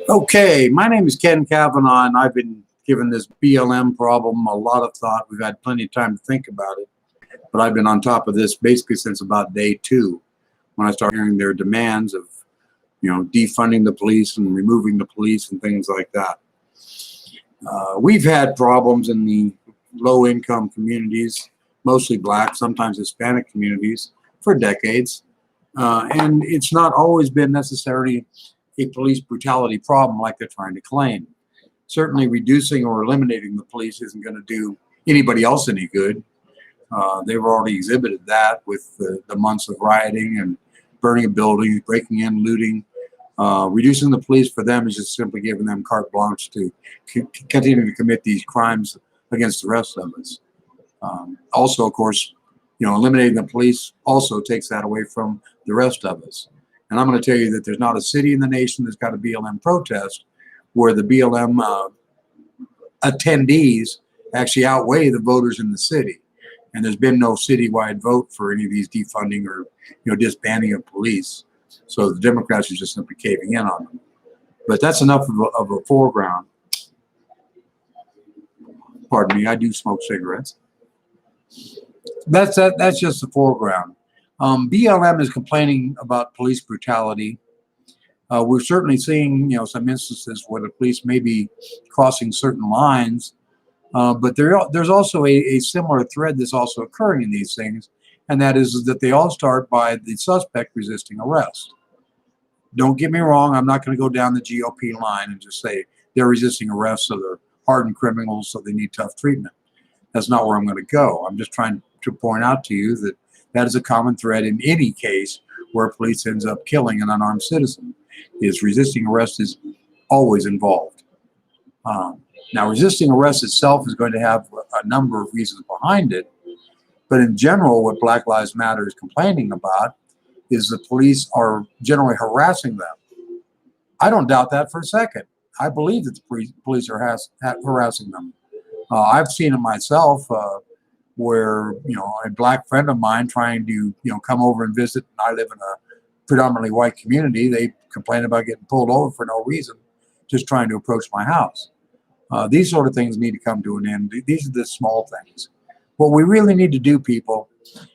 Okay, my name is Ken Kavanaugh, and I've been giving this BLM problem a lot of thought. We've had plenty of time to think about it, but I've been on top of this basically since about day two, when I started hearing their demands of, defunding the police and removing the police and things like that. We've had problems in the low-income communities, mostly Black, sometimes Hispanic communities, for decades, and it's not always been necessarily a police brutality problem like they're trying to claim. Certainly reducing or eliminating the police isn't going to do anybody else any good. They've already exhibited that with the months of rioting and burning of buildings, breaking in, looting. Reducing the police for them is just simply giving them carte blanche to continue to commit these crimes against the rest of us. Also, of course, eliminating the police also takes that away from the rest of us. And I'm going to tell you that there's not a city in the nation that's got a BLM protest where the BLM attendees actually outweigh the voters in the city. And there's been no citywide vote for any of these defunding or disbanding of police. So the Democrats are just simply caving in on them. But that's enough of a foreground. Pardon me, I do smoke cigarettes. That's just the foreground. BLM is complaining about police brutality. We're certainly seeing, some instances where the police may be crossing certain lines, but there's also a similar thread that's also occurring in these things, and that is that they all start by the suspect resisting arrest. Don't get me wrong, I'm not going to go down the GOP line and just say they're resisting arrest, so they're hardened criminals, so they need tough treatment. That's not where I'm going to go. I'm just trying to point out to you that that is a common thread in any case where police ends up killing an unarmed citizen. Is resisting arrest is always involved. Now, resisting arrest itself is going to have a number of reasons behind it, but in general, what Black Lives Matter is complaining about is the police are generally harassing them. I don't doubt that for a second. I believe that the police are harassing them. I've seen it myself, where a Black friend of mine trying to come over and visit, and I live in a predominantly white community, they complain about getting pulled over for no reason, just trying to approach my house. These sort of things need to come to an end. These are the small things. What we really need to do, people,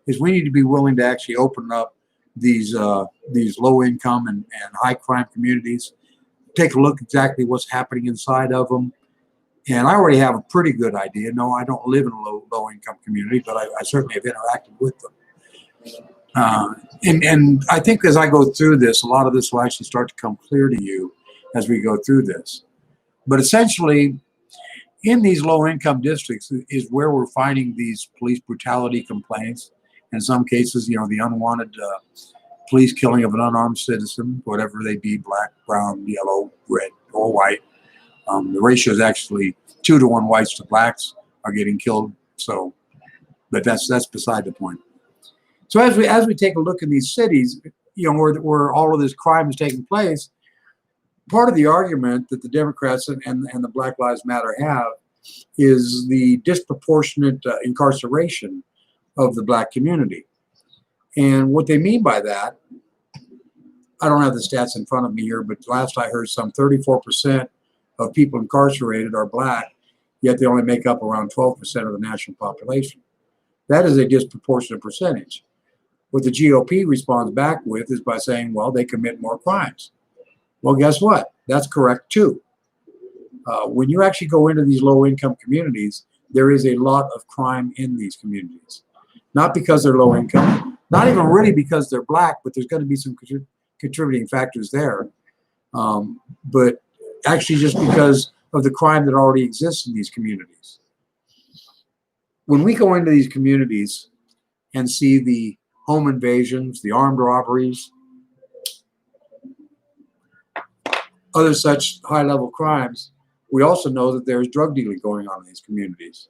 is we need to be willing to actually open up these low income and high crime communities, take a look exactly what's happening inside of them. And I already have a pretty good idea. No, I don't live in a low income community, but I certainly have interacted with them. And I think as I go through this, a lot of this will actually start to come clear to you as we go through this. But essentially, in these low-income districts is where we're finding these police brutality complaints. In some cases, the unwanted police killing of an unarmed citizen, whatever they be, black, brown, yellow, red, or white. The ratio is actually 2 to 1 whites to blacks are getting killed. So, but that's beside the point. So as we take a look in these cities, where all of this crime is taking place, part of the argument that the Democrats and the Black Lives Matter have is the disproportionate incarceration of the Black community. And what they mean by that, I don't have the stats in front of me here, but last I heard, some 34% of people incarcerated are Black, yet they only make up around 12% of the national population. That is a disproportionate percentage. What the GOP responds back with is by saying, well, they commit more crimes. Well, guess what? That's correct too. When you actually go into these low-income communities, there is a lot of crime in these communities. Not because they're low income, not even really because they're Black, but there's going to be some contributing factors there. But actually just because of the crime that already exists in these communities. When we go into these communities and see the home invasions, the armed robberies, other such high-level crimes, we also know that there's drug dealing going on in these communities.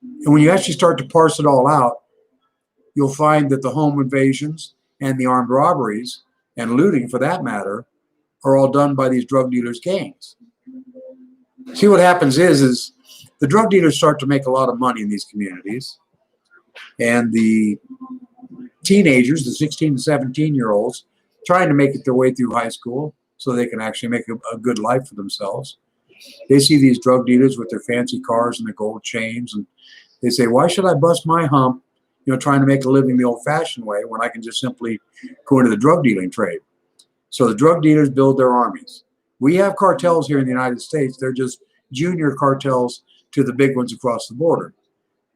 And when you actually start to parse it all out, you'll find that the home invasions and the armed robberies, and looting for that matter, are all done by these drug dealers' gangs. See, what happens is the drug dealers start to make a lot of money in these communities, and the teenagers, the 16 to 17-year-olds, trying to make it their way through high school, so they can actually make a good life for themselves. They see these drug dealers with their fancy cars and their gold chains, and they say, why should I bust my hump, trying to make a living the old-fashioned way when I can just simply go into the drug dealing trade? So the drug dealers build their armies. We have cartels here in the United States. They're just junior cartels to the big ones across the border.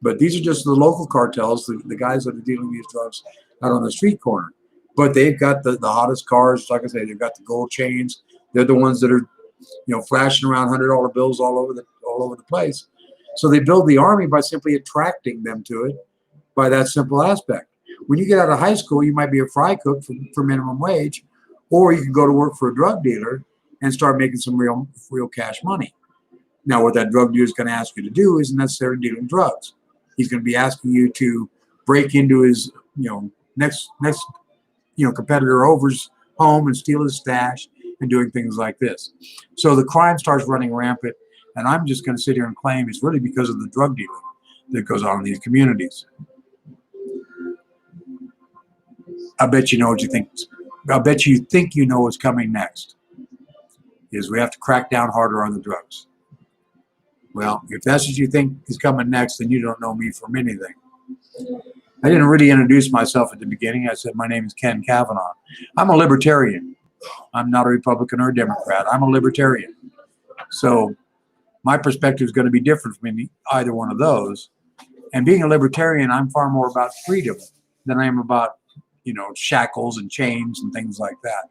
But these are just the local cartels, the guys that are dealing these drugs out on the street corner. But they've got the hottest cars. Like I say, they've got the gold chains. They're the ones that are, flashing around $100 bills all over the place. So they build the army by simply attracting them to it by that simple aspect. When you get out of high school, you might be a fry cook for minimum wage, or you can go to work for a drug dealer and start making some real cash money. Now, what that drug dealer is going to ask you to do isn't necessarily dealing drugs. He's going to be asking you to break into his, next competitor over's home and steal his stash and doing things like this. So the crime starts running rampant, and I'm just going to sit here and claim it's really because of the drug dealing that goes on in these communities. I bet you know what you think. I bet you think you know what's coming next. Is we have to crack down harder on the drugs. Well, if that's what you think is coming next, then you don't know me from anything. I didn't really introduce myself at the beginning. I said my name is Ken Kavanaugh. I'm a libertarian. I'm not a Republican or a Democrat. I'm a libertarian. So my perspective is going to be different from either one of those. And being a libertarian, I'm far more about freedom than I am about, shackles and chains and things like that.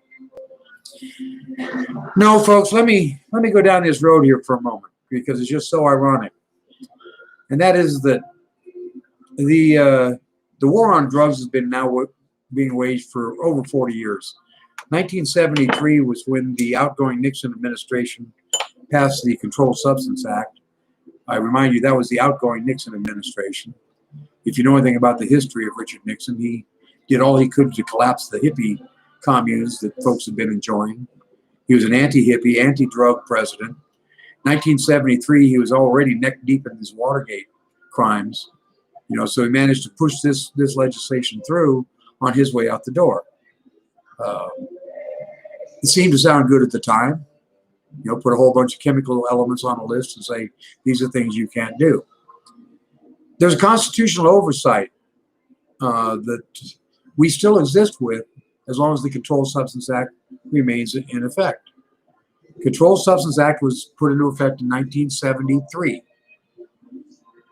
No, folks, let me go down this road here for a moment, because it's just so ironic. And that is that the war on drugs has been now being waged for over 40 years. 1973 was when the outgoing Nixon administration passed the Controlled Substance Act. I remind you, that was the outgoing Nixon administration. If you know anything about the history of Richard Nixon, he did all he could to collapse the hippie communes that folks have been enjoying. He was an anti-hippie, anti-drug president. 1973, he was already neck deep in his Watergate crimes. So he managed to push this legislation through on his way out the door. It seemed to sound good at the time. Put a whole bunch of chemical elements on a list and say, these are things you can't do. There's a constitutional oversight that we still exist with as long as the Controlled Substance Act remains in effect. Controlled Substance Act was put into effect in 1973.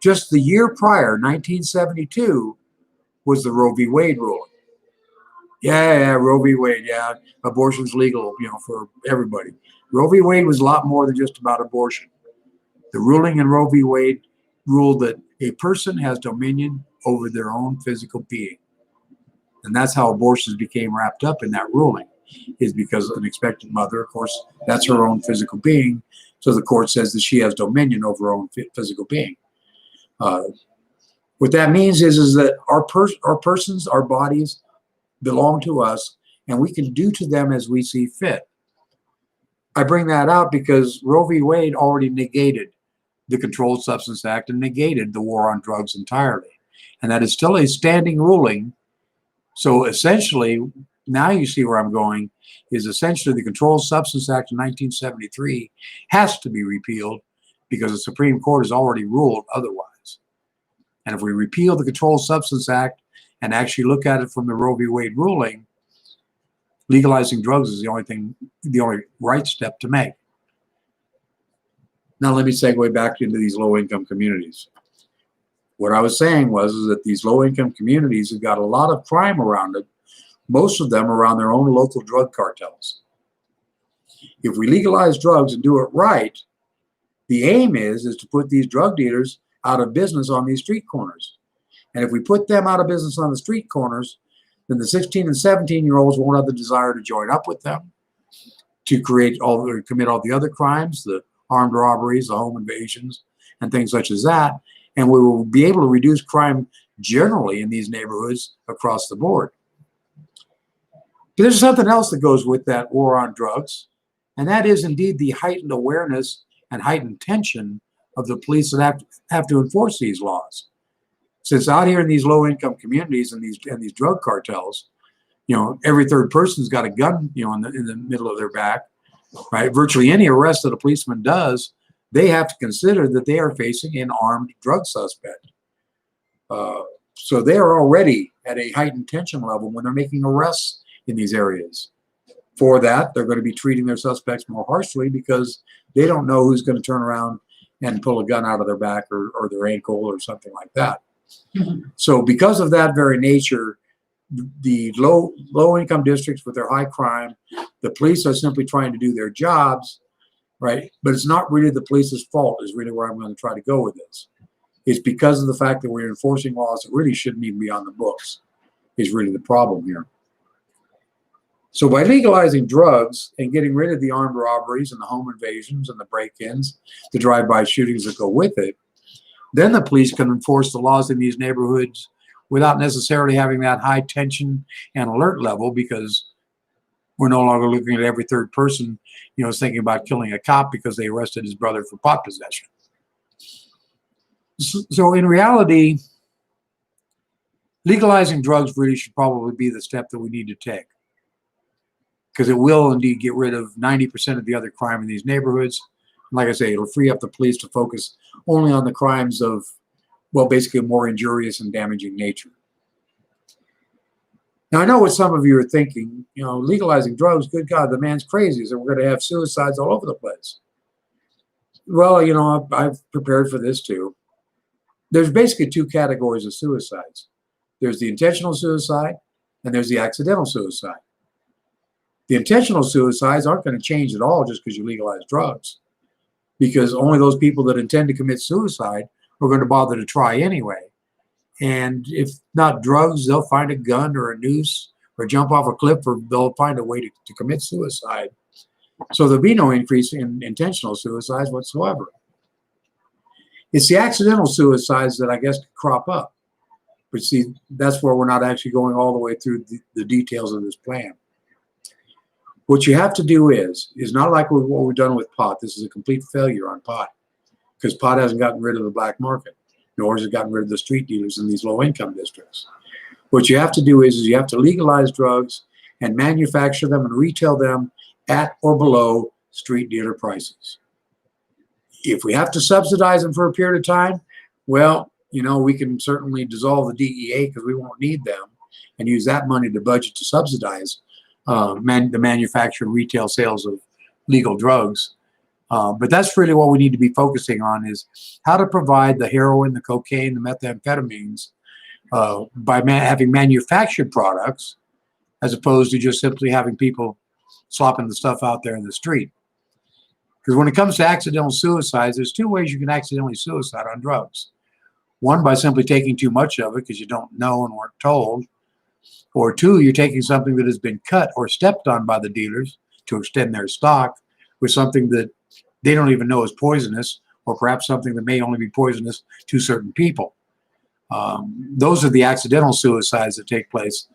Just the year prior, 1972, was the Roe v. Wade ruling. Yeah, Roe v. Wade, yeah, abortion's legal, for everybody. Roe v. Wade was a lot more than just about abortion. The ruling in Roe v. Wade ruled that a person has dominion over their own physical being. And that's how abortions became wrapped up in that ruling, is because an expectant mother, of course, that's her own physical being. So the court says that she has dominion over her own physical being. What that means is that our persons, our bodies belong to us, and we can do to them as we see fit. I bring that out because Roe v. Wade already negated the Controlled Substance Act and negated the war on drugs entirely. And that is still a standing ruling. So essentially, now you see where I'm going, is essentially the Controlled Substance Act of 1973 has to be repealed because the Supreme Court has already ruled otherwise. And if we repeal the Controlled Substance Act and actually look at it from the Roe v. Wade ruling, legalizing drugs is the only right step to make. Now let me segue back into these low-income communities. What I was saying was that these low-income communities have got a lot of crime around it, most of them around their own local drug cartels. If we legalize drugs and do it right, the aim is to put these drug dealers out of business on these street corners. And if we put them out of business on the street corners, then the 16 and 17-year-olds won't have the desire to join up with them, to commit all the other crimes, the armed robberies, the home invasions, and things such as that. And we will be able to reduce crime generally in these neighborhoods across the board. But there's something else that goes with that war on drugs, and that is indeed the heightened awareness and heightened tension of the police that have to enforce these laws. Since out here in these low-income communities and these drug cartels, every third person's got a gun, in the middle of their back, right? Virtually any arrest that a policeman does, they have to consider that they are facing an armed drug suspect. So they are already at a heightened tension level when they're making arrests in these areas. For that, they're going to be treating their suspects more harshly because they don't know who's going to turn around and pull a gun out of their back or their ankle or something like that. So because of that very nature, the low income districts with their high crime, the police are simply trying to do their jobs, right? But it's not really the police's fault is really where I'm going to try to go with this. It's because of the fact that we're enforcing laws that really shouldn't even be on the books is really the problem here. So by legalizing drugs and getting rid of the armed robberies and the home invasions and the break-ins, the drive-by shootings that go with it, then the police can enforce the laws in these neighborhoods without necessarily having that high tension and alert level, because we're no longer looking at every third person, is thinking about killing a cop because they arrested his brother for pot possession. So in reality, legalizing drugs really should probably be the step that we need to take, because it will indeed get rid of 90% of the other crime in these neighborhoods. And like I say, it'll free up the police to focus only on the crimes of, well, basically a more injurious and damaging nature. Now, I know what some of you are thinking, legalizing drugs, good God, the man's crazy, so we're going to have suicides all over the place. Well, I've prepared for this too. There's basically two categories of suicides. There's the intentional suicide and there's the accidental suicide. The intentional suicides aren't going to change at all just because you legalize drugs, because only those people that intend to commit suicide are going to bother to try anyway. And if not drugs, they'll find a gun or a noose or jump off a cliff, or they'll find a way to commit suicide. So there'll be no increase in intentional suicides whatsoever. It's the accidental suicides that I guess crop up. But see, that's where we're not actually going all the way through the details of this plan. What you have to do is not like what we've done with pot. This is a complete failure on pot, because pot hasn't gotten rid of the black market, nor has it gotten rid of the street dealers in these low-income districts. What you have to do is you have to legalize drugs and manufacture them and retail them at or below street dealer prices. If we have to subsidize them for a period of time, well, we can certainly dissolve the DEA because we won't need them, and use that money to budget to subsidize the manufacture and retail sales of legal drugs. But that's really what we need to be focusing on, is how to provide the heroin, the cocaine, the methamphetamines by having manufactured products, as opposed to just simply having people slopping the stuff out there in the street. Because when it comes to accidental suicides, there's two ways you can accidentally suicide on drugs. One, by simply taking too much of it because you don't know and weren't told. Or two, you're taking something that has been cut or stepped on by the dealers to extend their stock with something that they don't even know is poisonous, or perhaps something that may only be poisonous to certain people. Those are the accidental suicides that take place.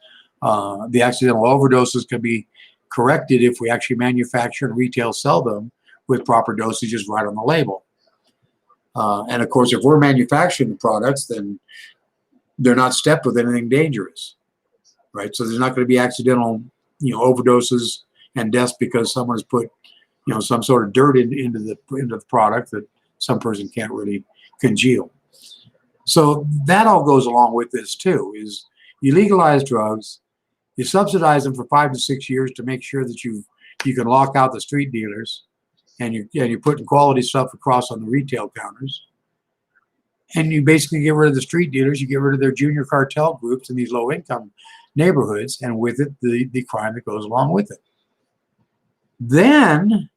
The accidental overdoses can be corrected if we actually manufacture and retail sell them with proper dosages right on the label. And of course, if we're manufacturing the products, then they're not stepped with anything dangerous. Right, so there's not going to be accidental, overdoses and deaths because someone has put, some sort of dirt into the product that some person can't really congeal. So that all goes along with this too. Is you legalize drugs, you subsidize them for 5 to 6 years to make sure that you can lock out the street dealers, and you're putting quality stuff across on the retail counters. And you basically get rid of the street dealers, you get rid of their junior cartel groups in these low-income neighborhoods, and with it, the crime that goes along with it. Then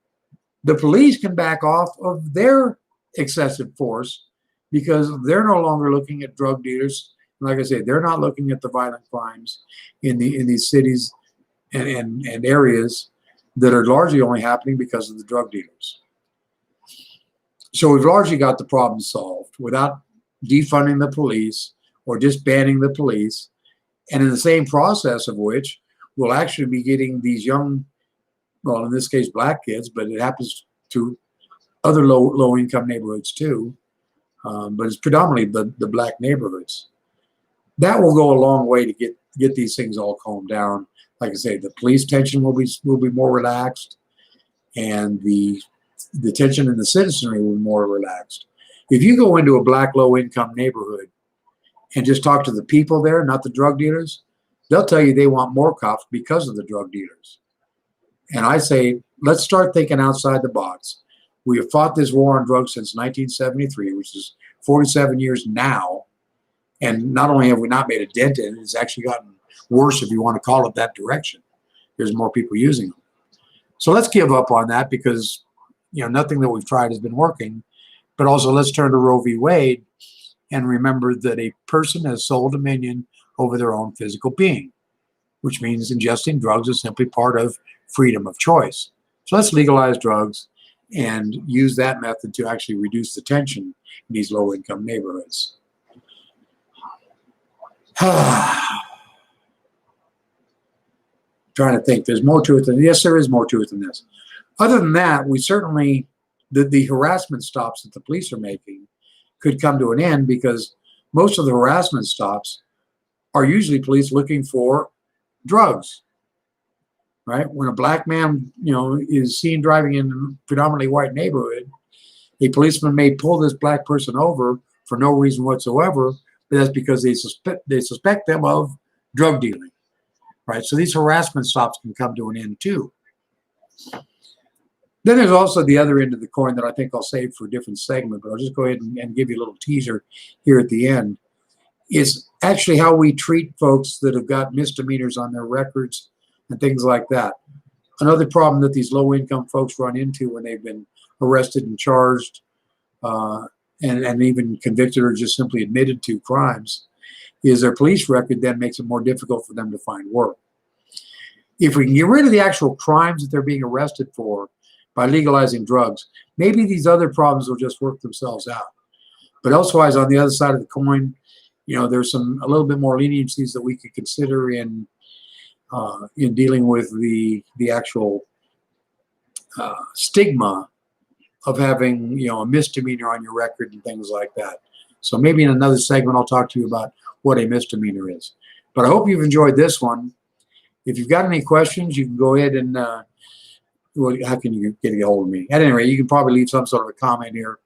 the police can back off of their excessive force, because they're no longer looking at drug dealers. Like I say, they're not looking at the violent crimes in these cities and areas that are largely only happening because of the drug dealers. So we've largely got the problem solved without defunding the police or disbanding the police, and in the same process of which we'll actually be getting these young, well, in this case, black kids, but it happens to other low-income neighborhoods too, but it's predominantly the black neighborhoods. That will go a long way to get these things all calmed down like I say, the police tension will be more relaxed, and the tension in the citizenry will be more relaxed. If you go into a black low-income neighborhood and just talk to the people there, not the drug dealers, they'll tell you they want more cops because of the drug dealers. And I say, let's start thinking outside the box. We have fought this war on drugs since 1973, which is 47 years now. And not only have we not made a dent in it, it's actually gotten worse, if you want to call it that direction. There's more people using them. So let's give up on that, because nothing that we've tried has been working. But also, let's turn to Roe v. Wade and remember that a person has sole dominion over their own physical being, which means ingesting drugs is simply part of freedom of choice. So let's legalize drugs and use that method to actually reduce the tension in these low-income neighborhoods. Trying to think. There's more to it than yes, there is more to it than this. Other than that, we certainly the harassment stops that the police are making could come to an end, because most of the harassment stops are usually police looking for drugs. Right? When a black man, is seen driving in a predominantly white neighborhood, a policeman may pull this black person over for no reason whatsoever, but that's because they suspect them of drug dealing. Right? So these harassment stops can come to an end too. Then there's also the other end of the coin that I think I'll save for a different segment, but I'll just go ahead and give you a little teaser here at the end. Is actually how we treat folks that have got misdemeanors on their records and things like that. Another problem that these low-income folks run into when they've been arrested and charged and even convicted or just simply admitted to crimes is their police record then makes it more difficult for them to find work. If we can get rid of the actual crimes that they're being arrested for by legalizing drugs, maybe these other problems will just work themselves out. But elsewise, on the other side of the coin, there's a little bit more leniencies that we could consider in dealing with the actual stigma of having a misdemeanor on your record and things like that. So maybe in another segment I'll talk to you about what a misdemeanor is. But I hope you've enjoyed this one. If you've got any questions, you can go ahead and how can you get a hold of me? At any rate, you can probably leave some sort of a comment here,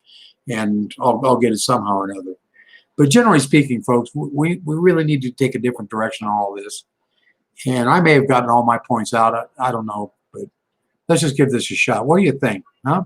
and I'll get it somehow or another. But generally speaking, folks, we really need to take a different direction on all this. And I may have gotten all my points out. I don't know, but let's just give this a shot. What do you think? Huh?